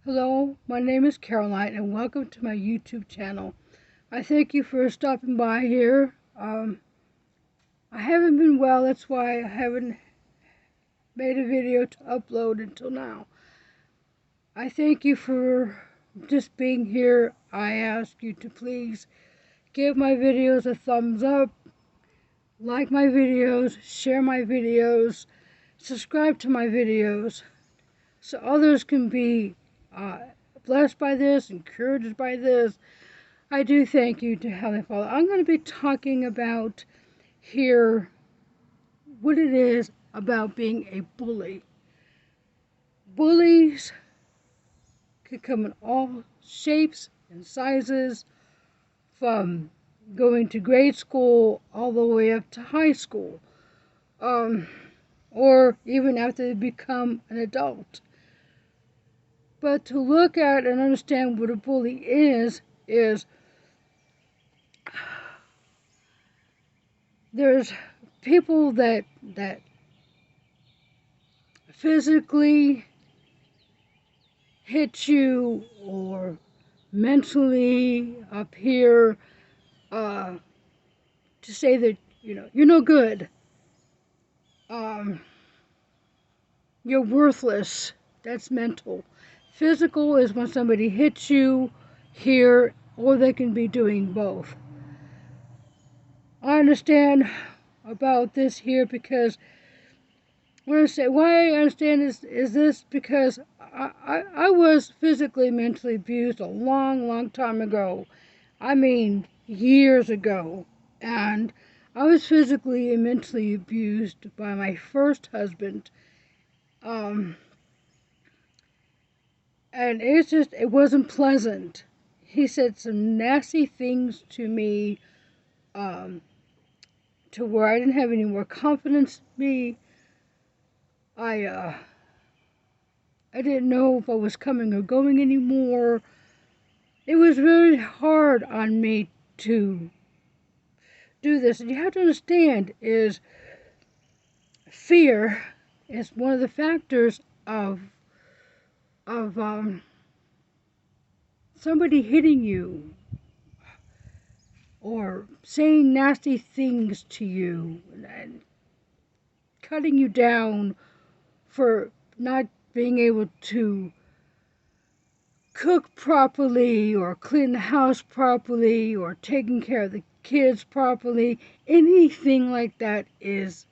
Hello, my name is Caroline and welcome to my YouTube channel. I thank you for stopping by here. I haven't been well, that's why I haven't made a video to upload until now. I thank you for just being here. I ask you to please give my videos a thumbs up, like my videos, share my videos, subscribe to my videos so others can be blessed by this, encouraged by this. I do thank you to Heavenly Father. I'm going to be talking about here what it is about being a bully. Bullies can come in all shapes and sizes, from going to grade school all the way up to high school, or even after they become an adult. But to look at and understand what a bully is there's people that physically hit you or mentally appear to say that you're no good, you're worthless. That's mental. Physical is when somebody hits you here, or they can be doing both. I understand about this here because when I say why I understand is this because I was physically, mentally abused a long time ago. I mean, years ago. And I was physically and mentally abused by my first husband. And it wasn't pleasant. He said some nasty things to me, to where I didn't have any more confidence in me. I didn't know if I was coming or going anymore. It was really hard on me to do this. And you have to understand is fear is one of the factors of somebody hitting you or saying nasty things to you and cutting you down for not being able to cook properly or clean the house properly or taking care of the kids properly. Anything like that is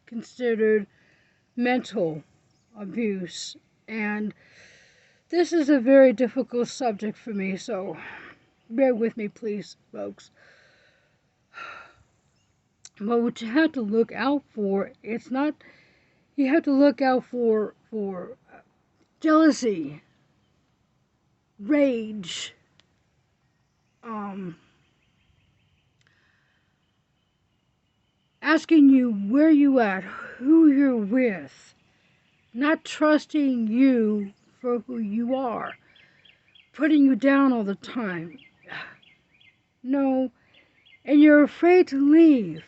considered mental abuse. And this is a very difficult subject for me, so bear with me, please, folks. But what you have to look out for, you have to look out for jealousy, rage, asking you where you at, who you're with, not trusting you for who you are, putting you down all the time. No, and you're afraid to leave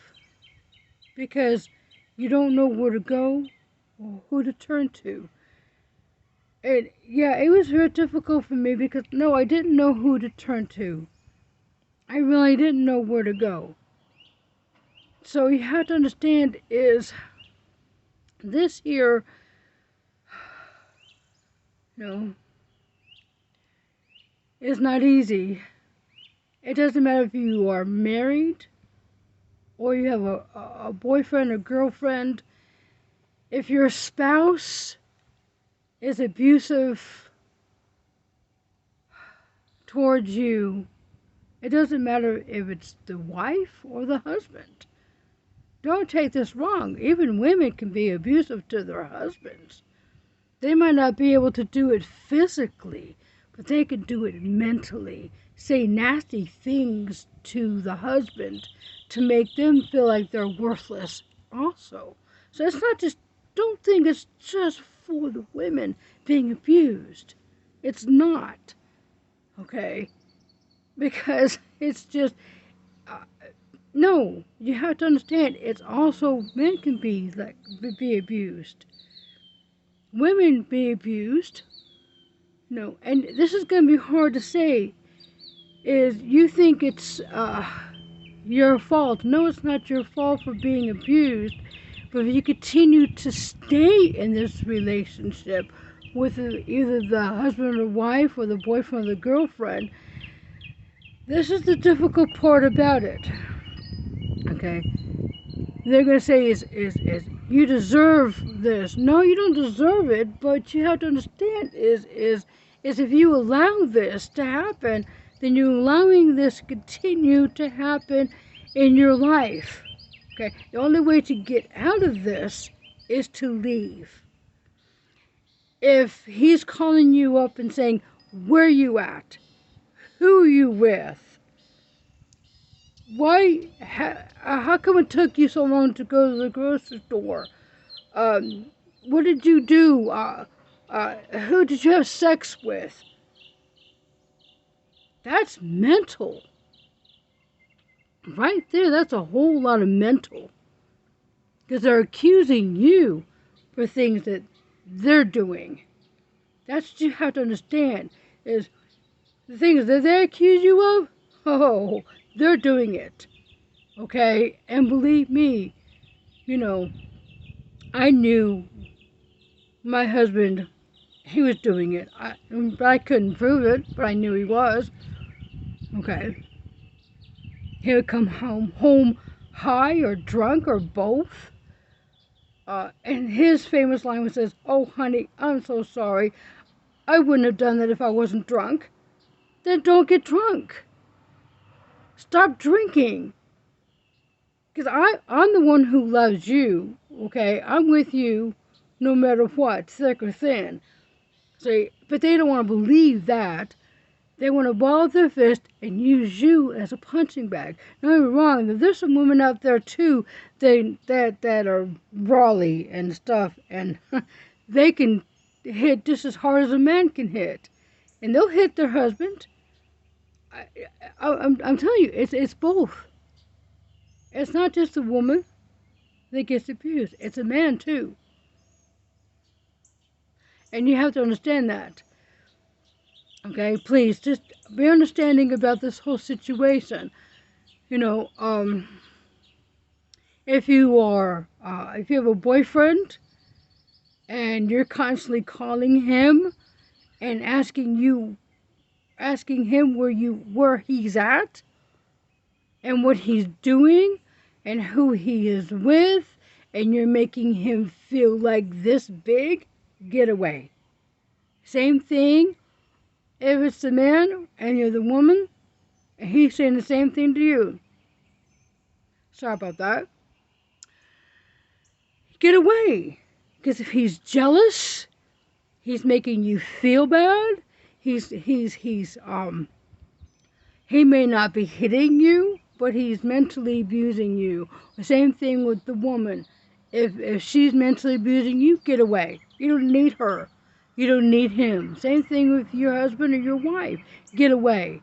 because you don't know where to go or who to turn to. And yeah, it was very difficult for me because no, I didn't know who to turn to. I really didn't know where to go. So you have to understand is this here, is not easy. It doesn't matter if you are married or you have a boyfriend or girlfriend. If your spouse is abusive towards you, it doesn't matter if it's the wife or the husband. Don't take this wrong. Even women can be abusive to their husbands. They might not be able to do it physically, but they can do it mentally. Say nasty things to the husband to make them feel like they're worthless also. So it's not just, don't think it's just for the women being abused. It's not. Okay? Because it's just, no, you have to understand, it's also, men can be abused. Women be abused, No, and this is going to be hard to say, is you think it's your fault. No, it's not your fault for being abused, but if you continue to stay in this relationship with either the husband or wife or the boyfriend or the girlfriend, this is the difficult part about it. Okay? They're going to say is you deserve this. No, you don't deserve it, but you have to understand is if you allow this to happen, then you're allowing this to continue to happen in your life. Okay? The only way to get out of this is to leave. If he's calling you up and saying, where you at? Who are you with? Why? How come it took you so long to go to the grocery store? What did you do? Who did you have sex with? That's mental. Right there, that's a whole lot of mental. Because they're accusing you for things that they're doing. That's what you have to understand. Is the things that they accuse you of, oh, they're doing it. Okay? And believe me, I knew my husband, he was doing it. I couldn't prove it, but I knew he was. Okay? He would come home high or drunk or both. And his famous line was, "Oh, honey, I'm so sorry. I wouldn't have done that if I wasn't drunk." Then don't get drunk. Stop drinking. Because I'm the one who loves you, okay? I'm with you no matter what, thick or thin. See, but they don't want to believe that. They want to ball up their fist and use you as a punching bag. Don't get me wrong, there's some women out there too that are brawly and stuff, and they can hit just as hard as a man can hit. And they'll hit their husband. I'm telling you, it's both. It's not just a woman that gets abused. It's a man too. And you have to understand that. Okay, please just be understanding about this whole situation. If you have a boyfriend and you're constantly calling him and asking him where he's at and what he's doing and who he is with, and you're making him feel like this big, get away. Same thing if it's the man and you're the woman, and he's saying the same thing to you. Sorry about that. Get away. Because if he's jealous, he's making you feel bad. He may not be hitting you, but he's mentally abusing you. The same thing with the woman. If she's mentally abusing you, get away. You don't need her. You don't need him. Same thing with your husband or your wife. Get away.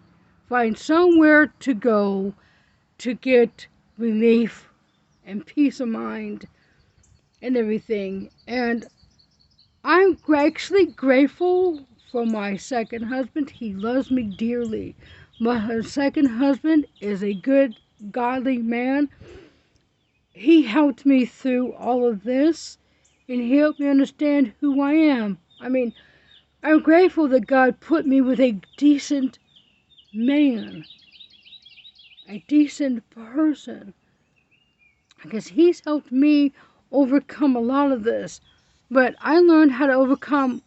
Find somewhere to go to get relief and peace of mind and everything. And I'm actually grateful for my second husband. He loves me dearly. My second husband is a good, godly man. He helped me through all of this, and he helped me understand who I am. I mean, I'm grateful that God put me with a decent man, a decent person, because he's helped me overcome a lot of this. But I learned how to overcome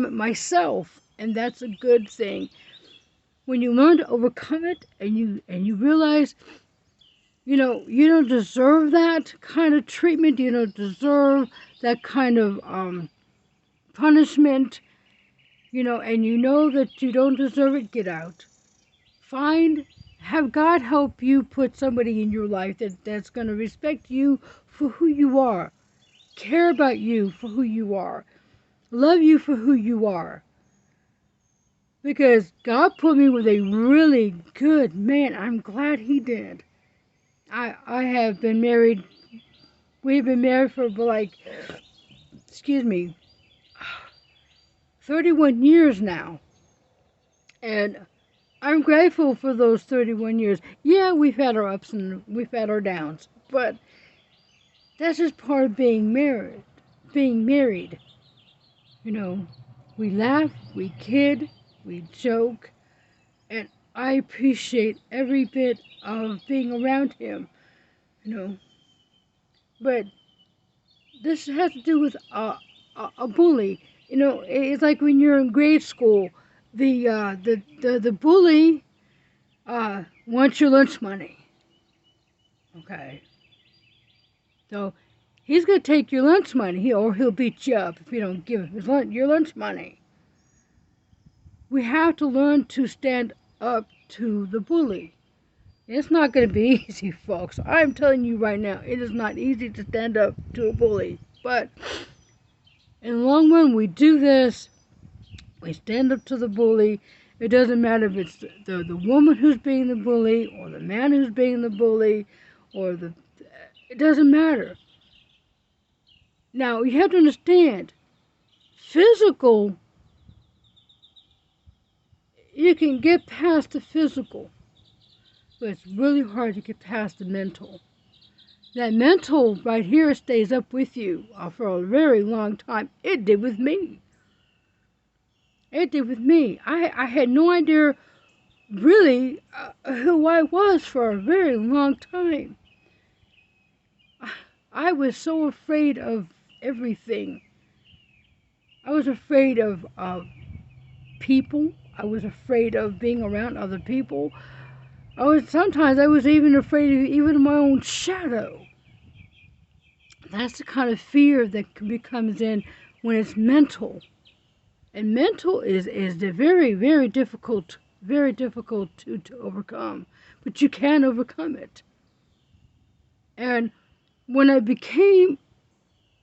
it myself, and that's a good thing. When you learn to overcome it and you realize, you don't deserve that kind of treatment, you don't deserve that kind of punishment, and you know that you don't deserve it, get out. Have God help you put somebody in your life that's going to respect you for who you are, care about you for who you are, love you for who you are. Because God put me with a really good man. I'm glad he did. I have been married, we've been married for 31 years now. And I'm grateful for those 31 years. Yeah, we've had our ups and we've had our downs, but that's just part of being married. Being married, you know, we laugh, we kid, we joke, and I appreciate every bit of being around him, you know. But this has to do with a bully. You know, it's like when you're in grade school, the bully wants your lunch money. Okay, so he's gonna take your lunch money, or he'll beat you up if you don't give him your lunch money. We have to learn to stand up to the bully. It's not going to be easy, folks. I'm telling you right now, it is not easy to stand up to a bully. But in the long run, we do this. We stand up to the bully. It doesn't matter if it's the woman who's being the bully or the man who's being the bully or the... It doesn't matter. Now, you have to understand, physical, you can get past the physical, but it's really hard to get past the mental. That mental right here stays up with you for a very long time. It did with me. It did with me. I had no idea really who I was for a very long time. I was so afraid of everything. I was afraid of people. I was afraid of being around other people. Sometimes I was even afraid of even my own shadow. That's the kind of fear that comes in when it's mental. And mental is the very difficult to overcome. But you can overcome it. And when I became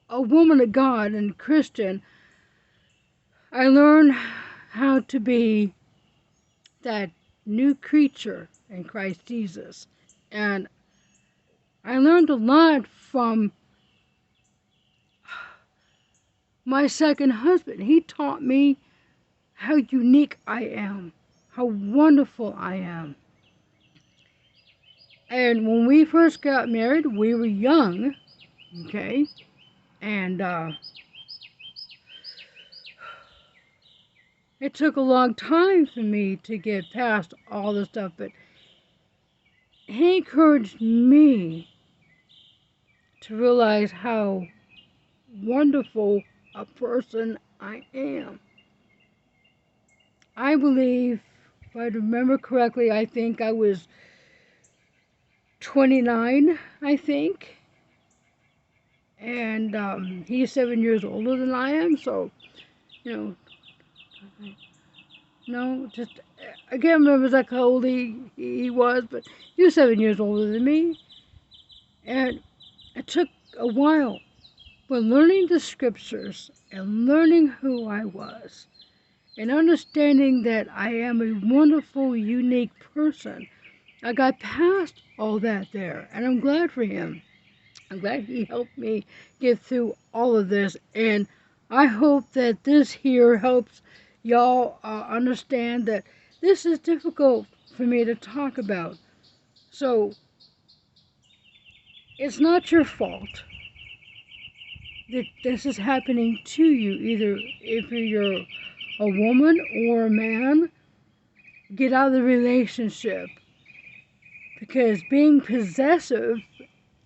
a woman of God and Christian, I learned how to be that new creature in Christ Jesus. And I learned a lot from my second husband. He taught me how unique I am, how wonderful I am. And when we first got married, we were young, okay? And it took a long time for me to get past all the stuff, but he encouraged me to realize how wonderful a person I am. I believe, if I remember correctly, I think I was 29, I think. And he's 7 years older than I am, so, you know, no, just, I can't remember exactly how old he was, but he was 7 years older than me. And it took a while, but learning the scriptures and learning who I was and understanding that I am a wonderful, unique person, I got past all that there, and I'm glad for him. I'm glad he helped me get through all of this, and I hope that this here helps y'all understand that this is difficult for me to talk about. So, it's not your fault that this is happening to you. Either if you're a woman or a man, get out of the relationship. Because being possessive,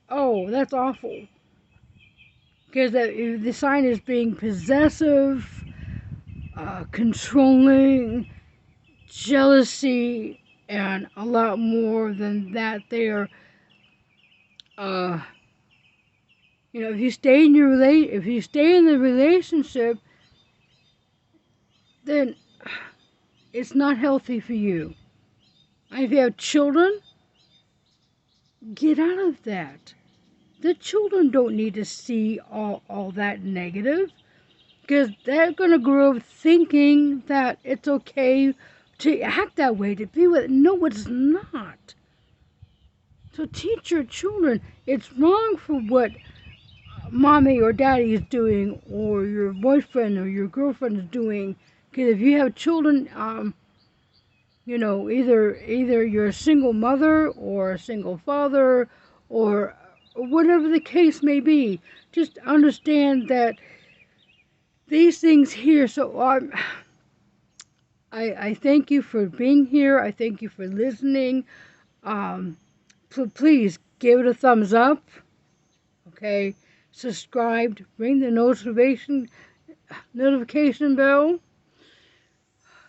oh, that's awful. Because the sign is being possessive, controlling, jealousy, and a lot more than that there. You know, if you stay in the relationship, then it's not healthy for you. And if you have children, get out of that. The children don't need to see all that negative, because they're going to grow up thinking that it's okay to act that way, to be with it. No, it's not. So teach your children it's wrong for what mommy or daddy is doing, or your boyfriend or your girlfriend is doing. Because if you have children, you know, either you're a single mother or a single father or whatever the case may be. Just understand that these things here. So I thank you for being here. I thank you for listening. Um, please give it a thumbs up. Okay, subscribe, ring the notification bell,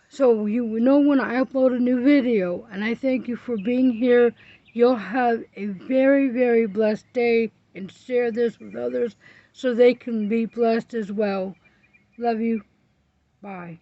so you know when I upload a new video. And I thank you for being here. You'll have a very, very blessed day, and share this with others so they can be blessed as well. Love you. Bye.